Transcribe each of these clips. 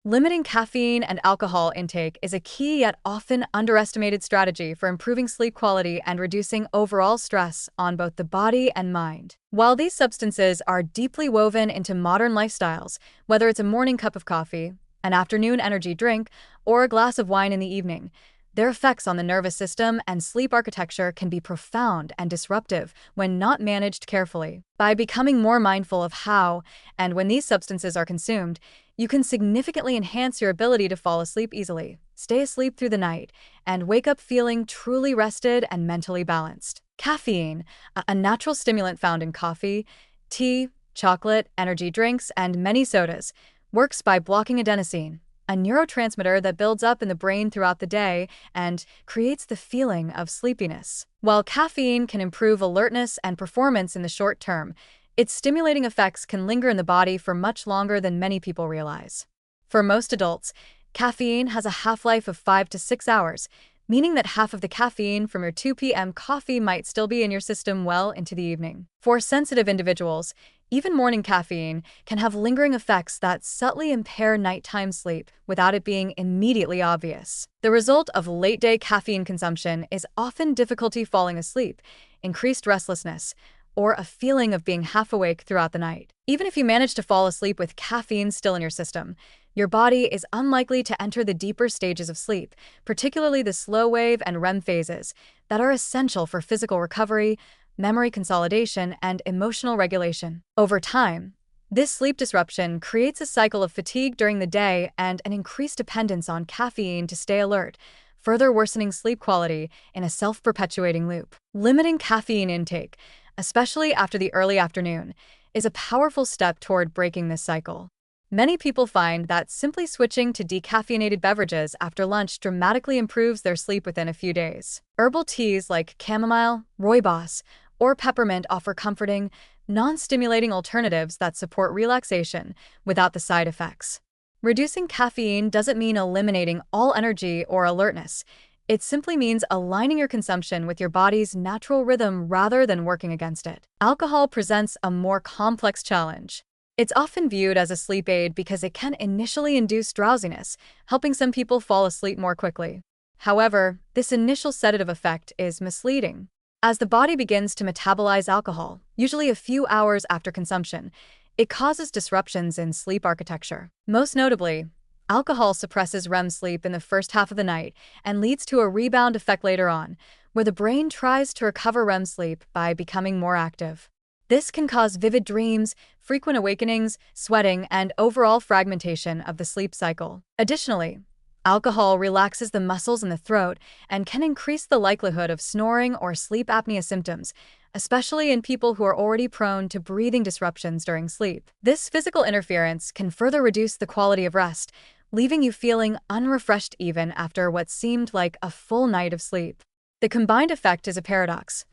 Limiting caffeine and alcohol intake is a key yet often underestimated strategy for improving sleep quality and reducing overall stress on both the body and mind. While these substances are deeply woven into modern lifestyles, whether it's a morning cup of coffee, an afternoon energy drink, or a glass of wine in the evening, their effects on the nervous system and sleep architecture can be profound and disruptive when not managed carefully. By becoming more mindful of how and when these substances are consumed, you can significantly enhance your ability to fall asleep easily, stay asleep through the night, and wake up feeling truly rested and mentally balanced. Caffeine, a natural stimulant found in coffee, tea, chocolate, energy drinks, and many sodas, works by blocking adenosine, a neurotransmitter that builds up in the brain throughout the day and creates the feeling of sleepiness. While caffeine can improve alertness and performance in the short term, its stimulating effects can linger in the body for much longer than many people realize. For most adults, caffeine has a half-life of 5 to 6 hours, meaning that half of the caffeine from your 2 p.m. coffee might still be in your system well into the evening. For sensitive individuals, even morning caffeine can have lingering effects that subtly impair nighttime sleep without it being immediately obvious. The result of late-day caffeine consumption is often difficulty falling asleep, increased restlessness, or a feeling of being half awake throughout the night. Even if you manage to fall asleep with caffeine still in your system, your body is unlikely to enter the deeper stages of sleep, particularly the slow wave and REM phases, that are essential for physical recovery, memory consolidation, and emotional regulation. Over time, this sleep disruption creates a cycle of fatigue during the day and an increased dependence on caffeine to stay alert, further worsening sleep quality in a self-perpetuating loop. Limiting caffeine intake, especially after the early afternoon, is a powerful step toward breaking this cycle. Many people find that simply switching to decaffeinated beverages after lunch dramatically improves their sleep within a few days. Herbal teas like chamomile, rooibos, or peppermint offer comforting, non-stimulating alternatives that support relaxation without the side effects. Reducing caffeine doesn't mean eliminating all energy or alertness. It simply means aligning your consumption with your body's natural rhythm rather than working against it. Alcohol presents a more complex challenge. It's often viewed as a sleep aid because it can initially induce drowsiness, helping some people fall asleep more quickly. However, this initial sedative effect is misleading. As the body begins to metabolize alcohol, usually a few hours after consumption, it causes disruptions in sleep architecture. Most notably, alcohol suppresses REM sleep in the first half of the night and leads to a rebound effect later on, where the brain tries to recover REM sleep by becoming more active. This can cause vivid dreams, frequent awakenings, sweating, and overall fragmentation of the sleep cycle. Additionally, alcohol relaxes the muscles in the throat and can increase the likelihood of snoring or sleep apnea symptoms, especially in people who are already prone to breathing disruptions during sleep. This physical interference can further reduce the quality of rest, leaving you feeling unrefreshed even after what seemed like a full night of sleep. The combined effect is a paradox.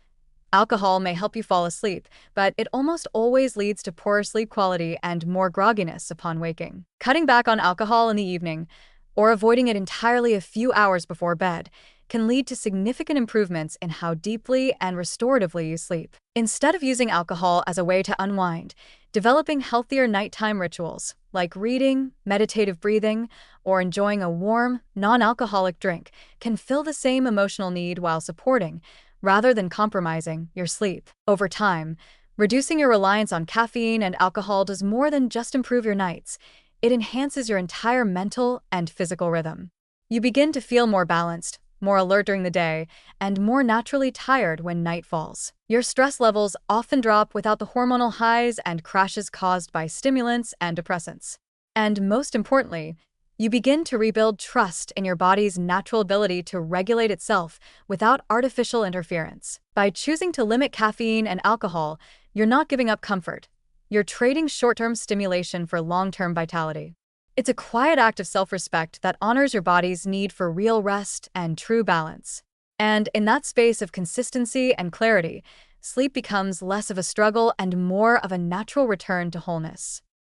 Alcohol may help you fall asleep, but it almost always leads to poorer sleep quality and more grogginess upon waking. Cutting back on alcohol in the evening, or avoiding it entirely a few hours before bed, can lead to significant improvements in how deeply and restoratively you sleep. Instead of using alcohol as a way to unwind, developing healthier nighttime rituals like reading, meditative breathing, or enjoying a warm, non-alcoholic drink can fill the same emotional need while supporting, rather than compromising, your sleep. Over time, reducing your reliance on caffeine and alcohol does more than just improve your nights. It enhances your entire mental and physical rhythm. You begin to feel more balanced, more alert during the day, and more naturally tired when night falls. Your stress levels often drop without the hormonal highs and crashes caused by stimulants and depressants. And most importantly, you begin to rebuild trust in your body's natural ability to regulate itself without artificial interference. By choosing to limit caffeine and alcohol, you're not giving up comfort. You're trading short-term stimulation for long-term vitality. It's a quiet act of self-respect that honors your body's need for real rest and true balance. And in that space of consistency and clarity, sleep becomes less of a struggle and more of a natural return to wholeness.